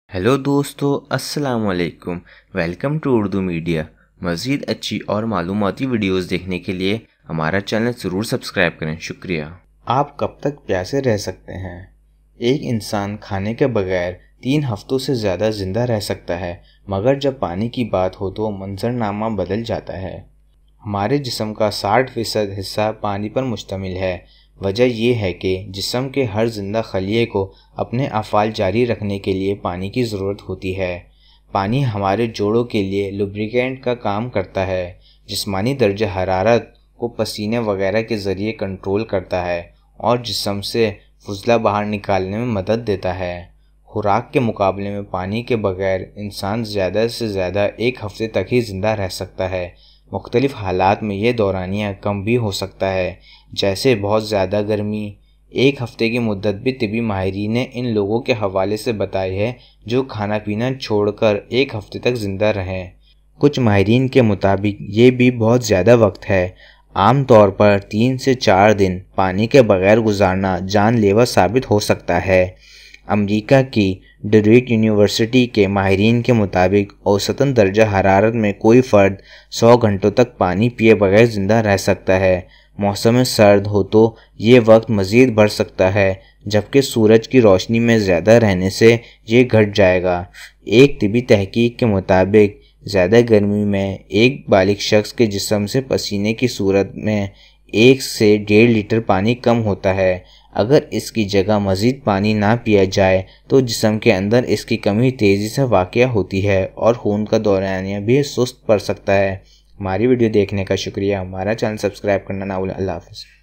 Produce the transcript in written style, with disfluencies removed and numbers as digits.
Hello दोस्तों, अस्सलाम वालेकुम। Welcome to Urdu media. मज़ीद अच्छी और मालूमाती वीडियोस देखने के लिए हमारा चैनल ज़रूर सब्सक्राइब करें। शुक्रिया। आप कब तक प्यासे रह सकते हैं? एक इंसान खाने के बगैर 3 हफ्तों से ज़्यादा ज़िंदा रह सकता है, मगर जब पानी की बात हो तो मंजरनामा बदल जाता है। हमारे जिस्म का 60% हिस्सा पानी पर मुश्तमिल है। वजह यह है कि जिस्म के हर जिंदा खलिए को अपने अफ़ाल जारी रखने के लिए पानी की ज़रूरत होती है। पानी हमारे जोड़ों के लिए लुब्रिकेंट का काम करता है, जिस्मानी दर्जे हरारत को पसीने वगैरह के ज़रिए कंट्रोल करता है और जिस्म से फुजला बाहर निकालने में मदद देता है। खुराक के मुकाबले में पानी के बगैर इंसान ज़्यादा से ज़्यादा 1 हफ्ते तक ही ज़िंदा रह सकता है। मुख्तलिफ़ हालात में ये दौरानिया कम भी हो सकता है, जैसे बहुत ज़्यादा गर्मी। 1 हफ्ते की मुद्दत भी तिबी माहिरीन ने इन लोगों के हवाले से बताई है जो खाना पीना छोड़कर 1 हफ्ते तक ज़िंदा रहें। कुछ माहिरीन के मुताबिक ये भी बहुत ज़्यादा वक्त है। आम तौर पर 3 से 4 दिन पानी के बगैर गुजारना जानलेवा साबित हो सकता है। अमेरिका की ड्यूरेट यूनिवर्सिटी के माहिरीन के मुताबिक औसतन दर्जा हरारत में कोई फ़र्द 100 घंटों तक पानी पिए बगैर ज़िंदा रह सकता है। मौसम सर्द हो तो ये वक्त मज़ीद बढ़ सकता है, जबकि सूरज की रोशनी में ज़्यादा रहने से ये घट जाएगा। एक तिबी तहकीक के मुताबिक ज़्यादा गर्मी में एक बालिग शख्स के जिस्म से पसीने की सूरत में 1 से 1.5 लीटर पानी कम होता है। अगर इसकी जगह मज़ीद पानी ना पिया जाए तो जिस्म के अंदर इसकी कमी तेज़ी से वाक़या होती है और खून का दौरानिया भी सुस्त पड़ सकता है। हमारी वीडियो देखने का शुक्रिया। हमारा चैनल सब्सक्राइब करना ना भूलें। अल्लाह हाफ़िज़।